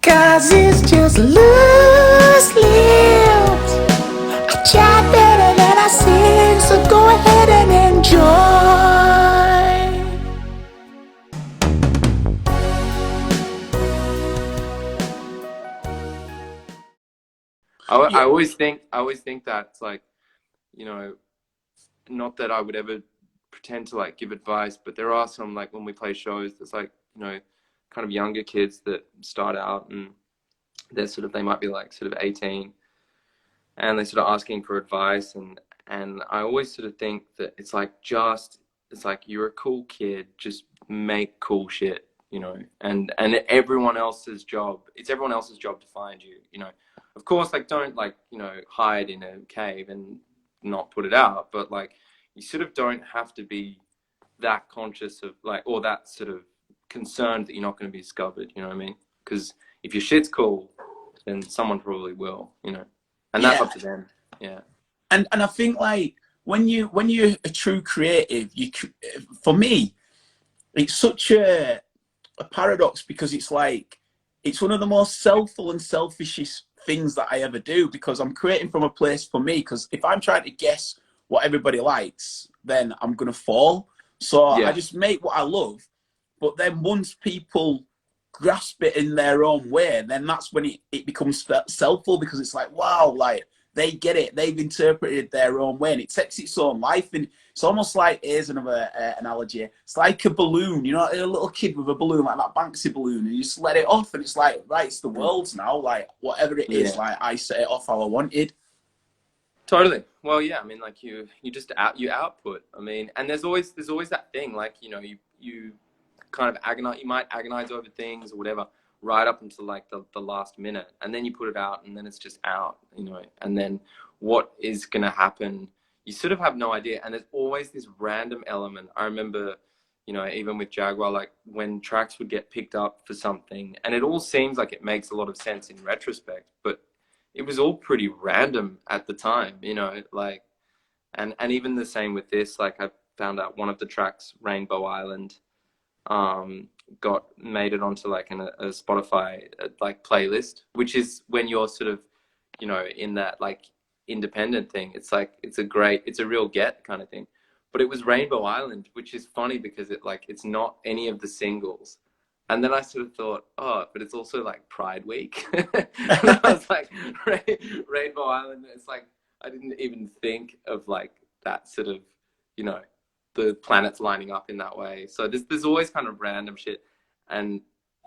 'Cause it's just loose lips. I chat better than I sing, so go ahead and enjoy. I always think that it's like, you know, not that I would ever pretend to like give advice, but there are some, like when we play shows, there's like, you know, kind of younger kids that start out and they might be like sort of 18 and they're sort of asking for advice, and I always sort of think that it's like you're a cool kid, just make cool shit, you know, and it's everyone else's job to find you, you know. Of course, like don't like, you know, hide in a cave and not put it out, but like you sort of don't have to be that conscious of like, or that sort of concerned that you're not going to be discovered, you know what I mean? Because if your shit's cool, then someone probably will, you know, and that's up to them. Yeah. And I think like when you're a true creative, for me, it's such a paradox, because it's like, it's one of the most selfful and selfishest things that I ever do, because I'm creating from a place for me, because if I'm trying to guess what everybody likes, then I'm going to fall. So I just make what I love. But then once people grasp it in their own way, then that's when it becomes selfful, because it's like, wow, like they get it, they've interpreted their own way, and it takes its own life. And it's almost like, here's another analogy, it's like a balloon, you know, a little kid with a balloon, like that Banksy balloon, and you just let it off, and it's like, right, it's the world's now, like whatever it is, like I set it off how I wanted. Totally. Well, yeah, I mean, like you output. I mean, and there's always that thing, like, you know, you kind of you might agonize over things or whatever right up until like the last minute, and then you put it out, and then it's just out, you know, and then what is going to happen, you sort of have no idea. And there's always this random element. I remember, you know, even with Jaguar, like when tracks would get picked up for something, and it all seems like it makes a lot of sense in retrospect, but it was all pretty random at the time, you know, like, and even the same with this, like I found out one of the tracks, Rainbow Island, made it onto like a Spotify like playlist, which is when you're sort of, you know, in that like independent thing, it's like it's a real get kind of thing. But it was Rainbow Island, which is funny because it's not any of the singles. And then I sort of thought, oh, but it's also like Pride Week. And I was like, Rainbow Island. It's like, I didn't even think of like that sort of, you know, the planets lining up in that way. So there's always kind of random shit. And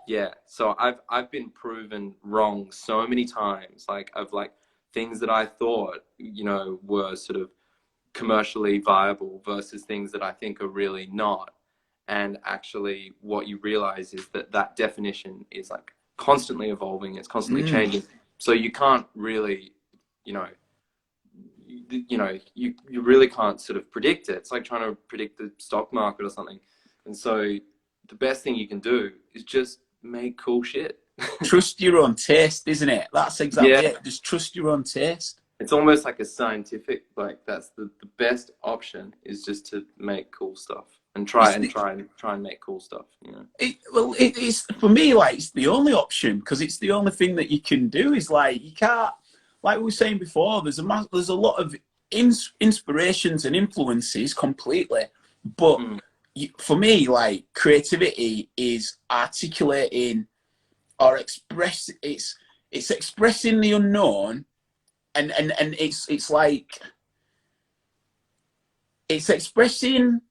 yeah, so I've been proven wrong so many times, like of like things that I thought, you know, were sort of commercially viable versus things that I think are really not. And actually what you realize is that definition is like constantly evolving, it's constantly changing. So you can't really, you know, you really can't sort of predict it. It's like trying to predict the stock market or something. And so the best thing you can do is just make cool shit. Trust your own taste, isn't it? That's exactly it. Just trust your own taste. It's almost like a scientific, like that's the best option, is just to make cool stuff and try and make cool stuff, you know. It's for me, like it's the only option, because it's the only thing that you can do. Is like, you can't, like we were saying before, there's a lot of inspirations and influences completely, but for me, like creativity is articulating or it's expressing the unknown, and it's like it's expressing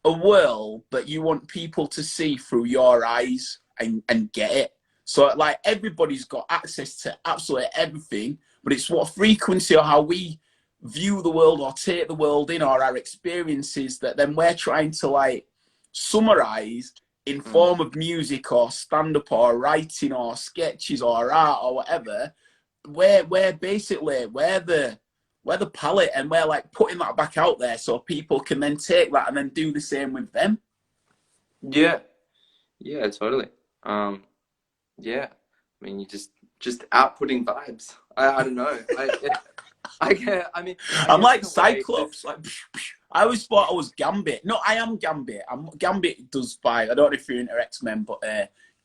a world that you want people to see through your eyes and get it. So like everybody's got access to absolutely everything, but it's what frequency or how we view the world or take the world in, or our experiences, that then we're trying to like summarize in form of music or stand-up or writing or sketches or art or whatever. We're basically we're the palette, and we're like putting that back out there so people can then take that and then do the same with them. Yeah, totally. Yeah, I mean, you just outputting vibes. I don't know. I mean, I'm like Cyclops. Like, I always thought I was Gambit. No, I am Gambit. Gambit does vibe. I don't know if you're into X-Men, but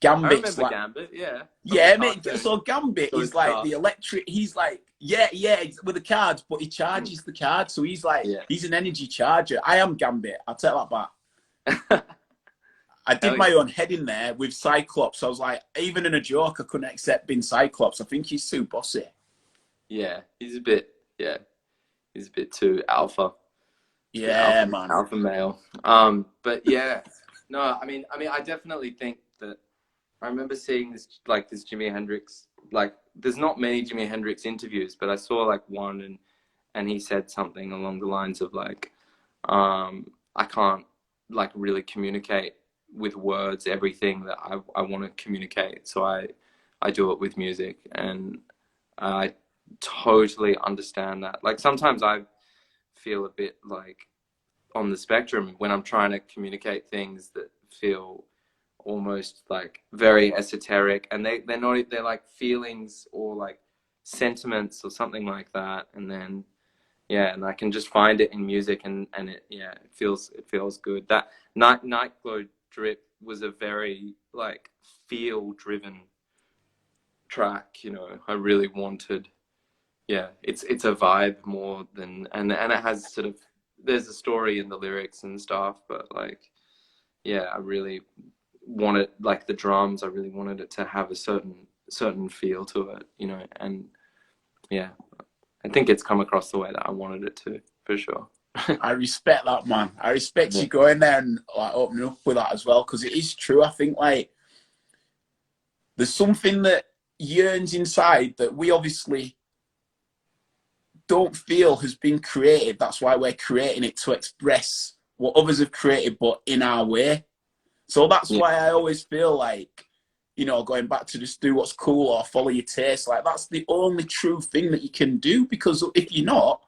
Gambit's remember like, Gambit, yeah. From yeah, the mate. cartoon. So Gambit So is it's like tough. the electric. He's like, yeah, with the cards, but he charges the card. So he's like, Yeah. he's an energy charger. I am Gambit. I'll take that back. I did Hell my yeah. own head in there with Cyclops. I was like, even in a joke, I couldn't accept being Cyclops. I think he's too bossy. Yeah, he's a bit too alpha. Yeah, man. Alpha male. But yeah, no, I mean, I definitely think that I remember seeing this Jimi Hendrix, like, there's not many Jimi Hendrix interviews, but I saw like one, and he said something along the lines of like, I can't like really communicate with words everything that I want to communicate, so I do it with music, and I totally understand that. Like sometimes I feel a bit like on the spectrum when I'm trying to communicate things that feel almost like very esoteric, and they're like feelings or like sentiments or something like that, and then yeah, and I can just find it in music, and it feels good. That Nightglow Drip was a very like feel driven track, you know. I really wanted, yeah, it's a vibe more than, and it has sort of, there's a story in the lyrics and stuff, but like, yeah, I really wanted, like the drums, I really wanted it to have a certain feel to it, you know, and yeah, I think it's come across the way that I wanted it to, for sure. I respect that, man. I respect Yeah. you going there and like opening up with that as well, because it is true. I think like there's something that yearns inside that we obviously don't feel has been created. That's why we're creating it, to express what others have created, but in our way. So that's why I always feel like, you know, going back to just do what's cool or follow your taste, like that's the only true thing that you can do, because if you're not,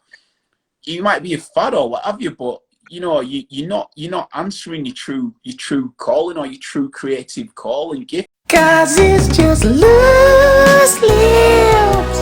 you might be a fad or what have you, but you know, you're not answering your true calling or your true creative calling gift. 'Cause it's just loose lips.